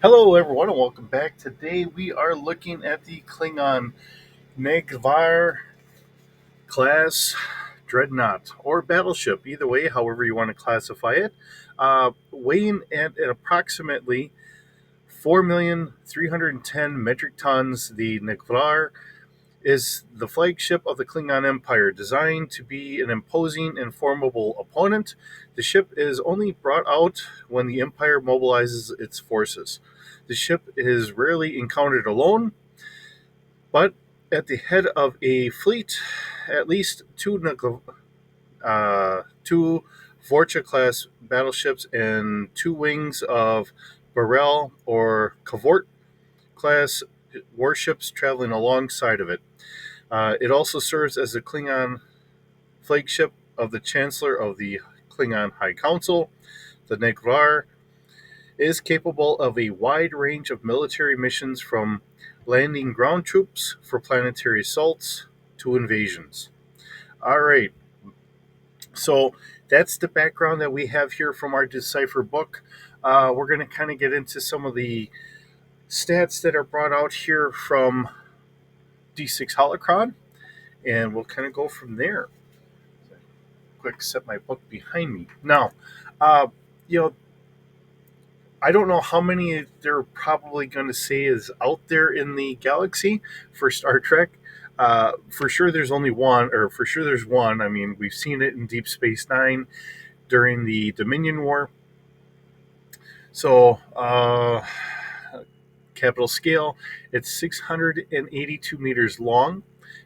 Hello, everyone, and welcome back. Today we are looking at the Klingon Negh'Var class Dreadnought or battleship, either way, however you want to classify it. Weighing at approximately 4,310 metric tons, the Negh'Var is the flagship of the Klingon Empire, designed to be an imposing and formidable opponent. The ship is only brought out when the Empire mobilizes its forces. The ship is rarely encountered alone, but at the head of a fleet, at least two Vorcha class battleships and two wings of Barrel or Cavort class warships traveling alongside of it. It also serves as the Klingon flagship of the Chancellor of the Klingon High Council. The Negh'Var is capable of a wide range of military missions, from landing ground troops for planetary assaults to invasions. All right, so that's the background that we have here from our Decipher book. We're going to kind of get into some of the stats that are brought out here from D6 Holocron, and we'll kind of go from there. Quick, set my book behind me. Now, uh, you know, I don't know how many they're probably going to say is out there in the galaxy for Star Trek. For sure, there's only one, or for sure, there's one. I mean, we've seen it in Deep Space Nine during the Dominion War. So, capital scale, it's 682 meters long,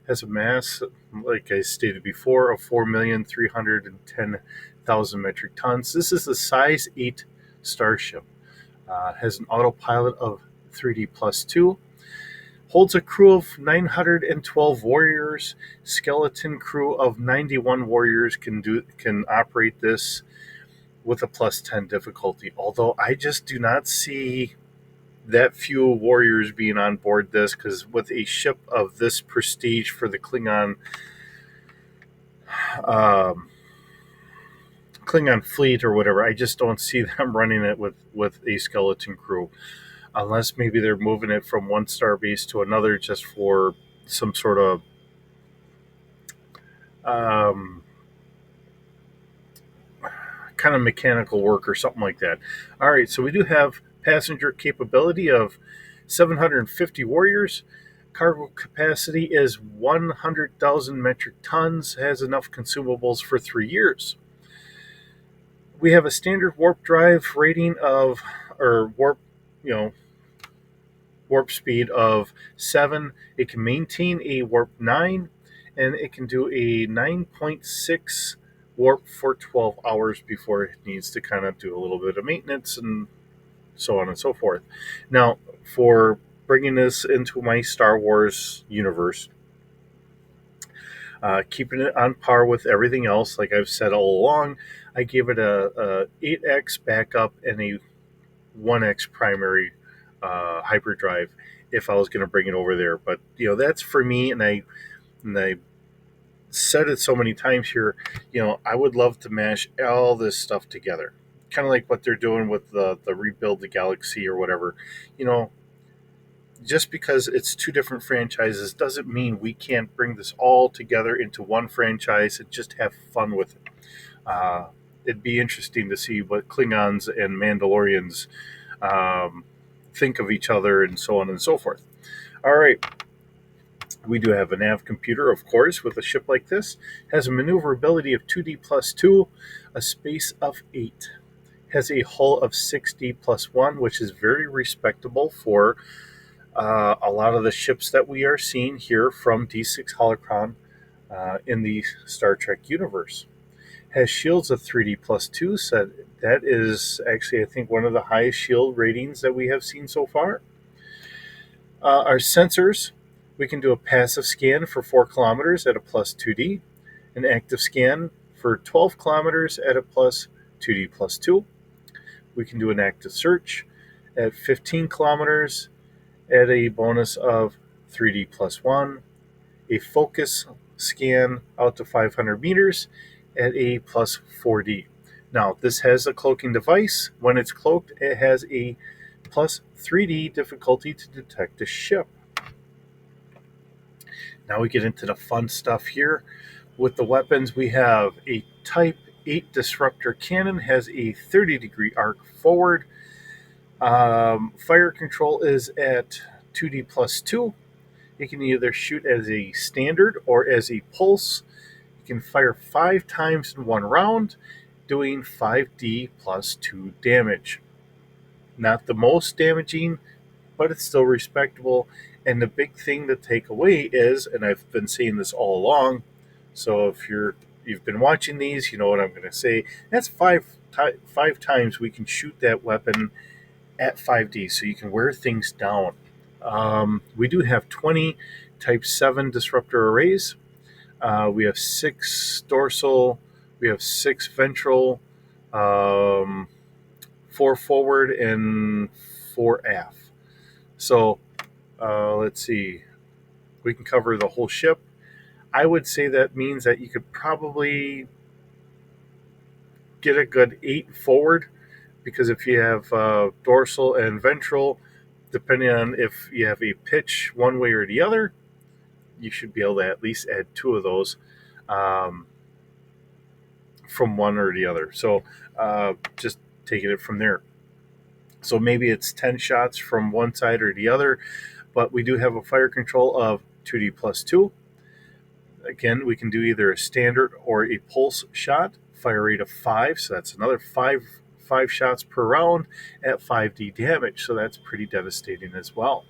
has a mass, like I stated before, of 4,310,000 metric tons. This is a size 8 starship. Has an autopilot of 3D plus 2, holds a crew of 912 warriors, skeleton crew of 91 warriors can operate this with a plus 10 difficulty. Although I just do not see that few warriors being on board this, because with a ship of this prestige for the um, Klingon fleet or whatever, I just don't see them running it with a skeleton crew, unless maybe they're moving it from one star base to another just for some sort of um, kind of mechanical work or something like that. All right, so we do have passenger capability of 750 warriors. Cargo capacity is 100,000 metric tons, has enough consumables for 3 years. We have a standard warp drive rating of, or warp, you know, warp speed of 7. It can maintain a warp 9, and it can do a 9.6 warp for 12 hours before it needs to kind of do a little bit of maintenance and so on and so forth. Now, for bringing this into my Star Wars universe, keeping it on par with everything else, like I've said all along, I give it a 8x backup and a 1x primary hyperdrive if I was going to bring it over there. But that's for me, and I said it so many times here. I would love to mash all this stuff together, kind of like what they're doing with the rebuild the galaxy or whatever. You know, just because it's two different franchises doesn't mean we can't bring this all together into one franchise and just have fun with it. It'd be interesting to see what Klingons and Mandalorians think of each other, and so on and so forth. All right. We do have a nav computer, of course, with a ship like this. Has a maneuverability of 2D plus 2, a space of 8. Has a hull of 6D plus 1, which is very respectable for a lot of the ships that we are seeing here from D6 Holocron in the Star Trek universe. Has shields of 3D plus 2, so that is actually, I think, one of the highest shield ratings that we have seen so far. Our sensors, we can do a passive scan for 4 kilometers at a plus 2D, an active scan for 12 kilometers at a plus 2D plus 2. We can do an active search at 15 kilometers at a bonus of 3D plus 1, a focus scan out to 500 meters at a plus 4D. Now, this has a cloaking device. When it's cloaked, it has a plus 3D difficulty to detect a ship. Now we get into the fun stuff here. With the weapons, we have a Type 8 Disruptor Cannon, has a 30-degree arc forward. Fire control is at 2D plus 2. It can either shoot as a standard or as a pulse. You can fire 5 times in one round, doing 5D plus 2 damage. Not the most damaging, but it's still respectable. And the big thing to take away is, and I've been saying this all along, so if you've been watching these, you know what I'm going to say. That's five times we can shoot that weapon at 5D, so you can wear things down. We do have 20 Type 7 disruptor arrays. We have 6 dorsal, we have 6 ventral, 4 forward, and 4 aft. So let's see, we can cover the whole ship. I would say that means that you could probably get a good 8 forward, because if you have dorsal and ventral, depending on if you have a pitch one way or the other, you should be able to at least add 2 of those from one or the other. So just taking it from there. So maybe it's 10 shots from one side or the other, but we do have a fire control of 2D plus 2. Again, we can do either a standard or a pulse shot, fire rate of 5, so that's another 5 shots per round at 5D damage, so that's pretty devastating as well.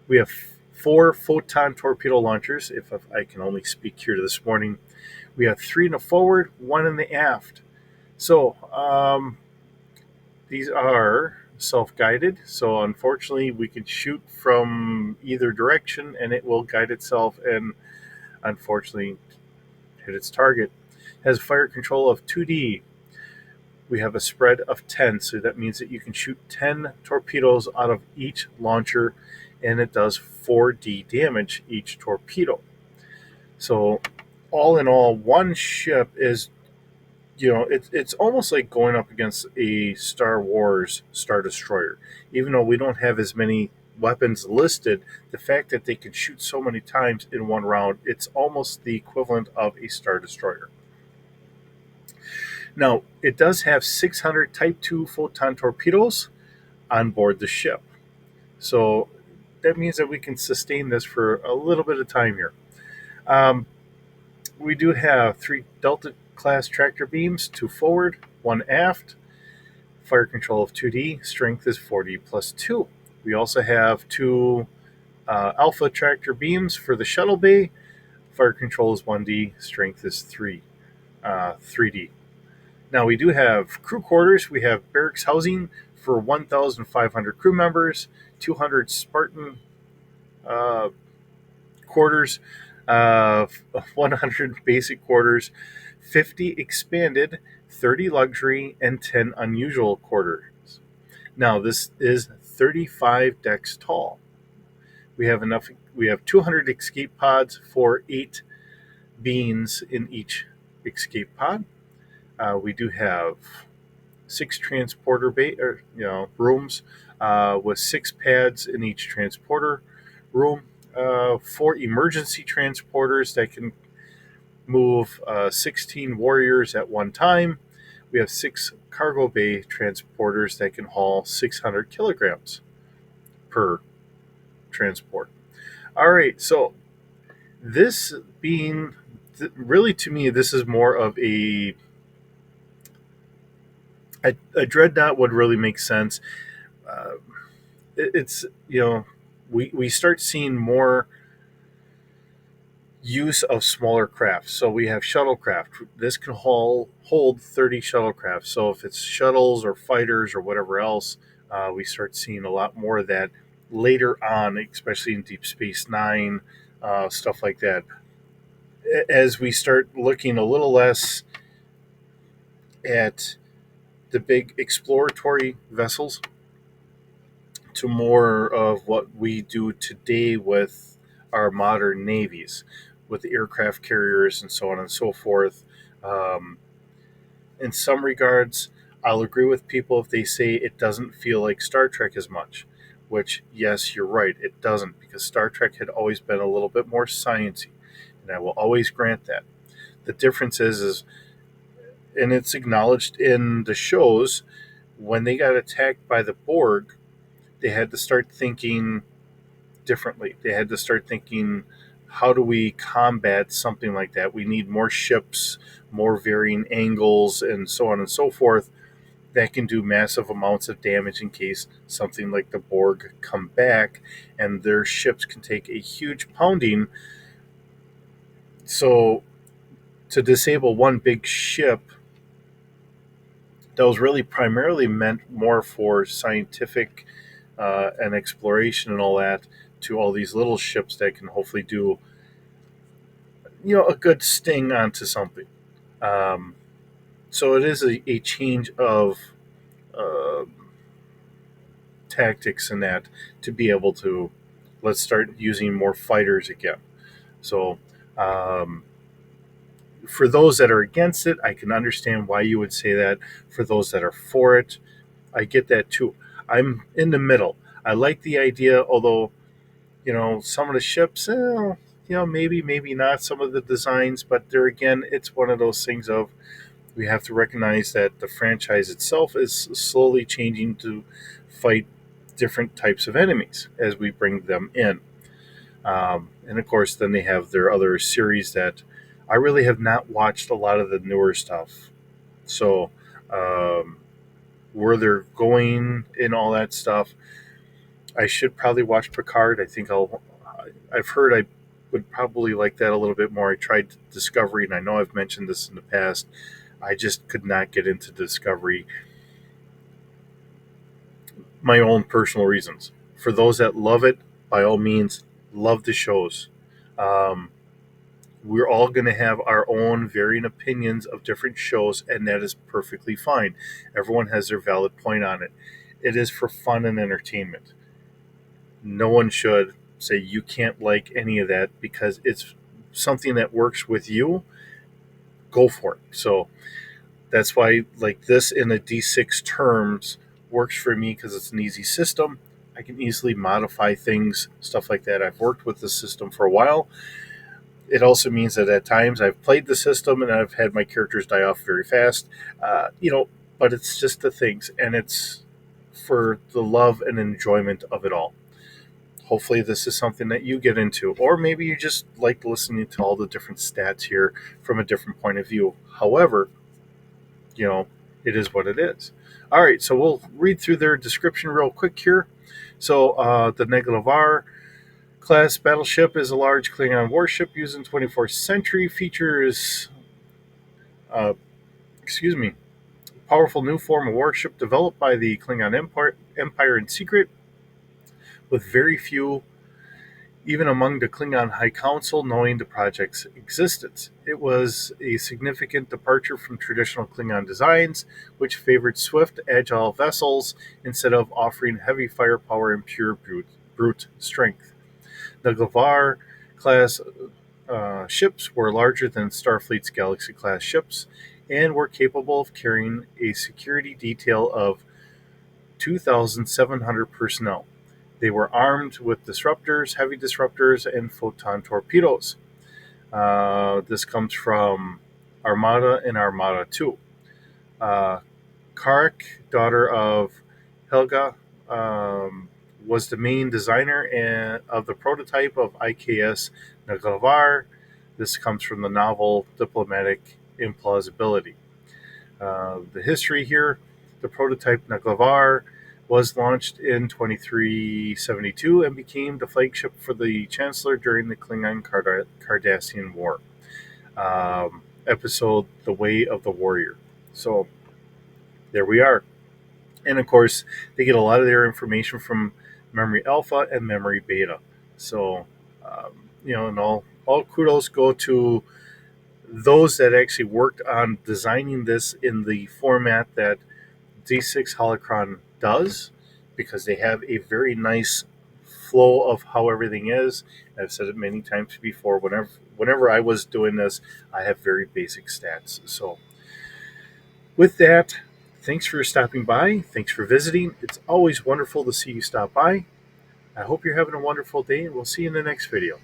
We have 4 photon torpedo launchers, if I can only speak here this morning. We have 3 in the forward, 1 in the aft. So these are self-guided, so unfortunately we can shoot from either direction and it will guide itself and unfortunately hit its target. It has fire control of 2D. We have a spread of 10, so that means that you can shoot 10 torpedoes out of each launcher, and it does 4D damage each torpedo. So all in all, one ship is, it's almost like going up against a Star Wars Star Destroyer. Even though we don't have as many weapons listed, the fact that they can shoot so many times in one round, it's almost the equivalent of a Star Destroyer. Now, it does have 600 Type 2 photon torpedoes on board the ship. So that means that we can sustain this for a little bit of time here. We do have 3 Delta class tractor beams, 2 forward, 1 aft. Fire control of 2D, strength is 4D plus 2. We also have 2 Alpha tractor beams for the shuttle bay. Fire control is 1D, strength is 3D. Now we do have crew quarters. We have barracks housing for 1,500 crew members, 200 Spartan quarters, 100 basic quarters, 50 expanded, 30 luxury, and 10 unusual quarters. Now this is 35 decks tall. We have 200 escape pods for 8 beings in each escape pod. We do have 6 transporter rooms with 6 pads in each transporter room. 4 emergency transporters that can move 16 warriors at one time. We have 6 cargo bay transporters that can haul 600 kilograms per transport. All right, so this being really, to me, this is more of a Dreadnought would really make sense. It's we start seeing more use of smaller craft. So we have shuttlecraft. This can hold 30 shuttlecraft. So if it's shuttles or fighters or whatever else, we start seeing a lot more of that later on, especially in Deep Space Nine, stuff like that. As we start looking a little less at the big exploratory vessels to more of what we do today with our modern navies, with the aircraft carriers and so on and so forth. In some regards, I'll agree with people if they say it doesn't feel like Star Trek as much, which, yes, you're right, it doesn't, because Star Trek had always been a little bit more sciencey, and I will always grant that. The difference is, and it's acknowledged in the shows, when they got attacked by the Borg, they had to start thinking differently. They had to start thinking, how do we combat something like that? We need more ships, more varying angles, and so on and so forth that can do massive amounts of damage in case something like the Borg come back and their ships can take a huge pounding. So to disable one big ship that was really primarily meant more for scientific and exploration and all that, to all these little ships that can hopefully do a good sting onto something. Um, so it is a change of uh, tactics in that, to be able to, let's start using more fighters again. So um, for those that are against it, I can understand why you would say that. For those that are for it, I get that too. I'm in the middle. I like the idea, although some of the ships, maybe not some of the designs, but there again, it's one of those things of, we have to recognize that the franchise itself is slowly changing to fight different types of enemies as we bring them in. And of course, then they have their other series that I really have not watched a lot of the newer stuff. So, where they're going and all that stuff, I should probably watch Picard. I think I've heard I would probably like that a little bit more. I tried Discovery, and I know I've mentioned this in the past. I just could not get into Discovery. My own personal reasons. For those that love it, by all means, love the shows. Um, we're all going to have our own varying opinions of different shows, and that is perfectly fine. Everyone has their valid point on it. It is for fun and entertainment. No one should say you can't like any of that because it's something that works with you. Go for it. So that's why, like, this in the D6 terms works for me, because it's an easy system. I can easily modify things, stuff like that. I've worked with the system for a while. It also means that at times I've played the system and I've had my characters die off very fast. But it's just the things, and it's for the love and enjoyment of it all. Hopefully, this is something that you get into, or maybe you just like listening to all the different stats here from a different point of view. However, it is what it is. All right, so we'll read through their description real quick here. So, the Negh'Var class battleship is a large Klingon warship used in 24th century. Features, uh, excuse me, powerful new form of warship developed by the Klingon Empire in secret, with very few, even among the Klingon High Council, knowing the project's existence. It was a significant departure from traditional Klingon designs, which favored swift, agile vessels instead of offering heavy firepower and pure brute strength. The Negh'Var class ships were larger than Starfleet's Galaxy class ships and were capable of carrying a security detail of 2,700 personnel. They were armed with disruptors, heavy disruptors, and photon torpedoes. This comes from Armada and Armada 2. Karik, daughter of Helga, was the main designer of the prototype of IKS Negh'Var. This comes from the novel Diplomatic Implausibility. The history here: the prototype Negh'Var was launched in 2372 and became the flagship for the Chancellor during the Klingon Cardassian War. Episode The Way of the Warrior. So there we are. And of course, they get a lot of their information from Memory Alpha and Memory Beta. So, and all kudos go to those that actually worked on designing this in the format that D6 Holocron does, because they have a very nice flow of how everything is. I've said it many times before. Whenever I was doing this, I have very basic stats. So, with that, thanks for stopping by. Thanks for visiting. It's always wonderful to see you stop by. I hope you're having a wonderful day, and we'll see you in the next video.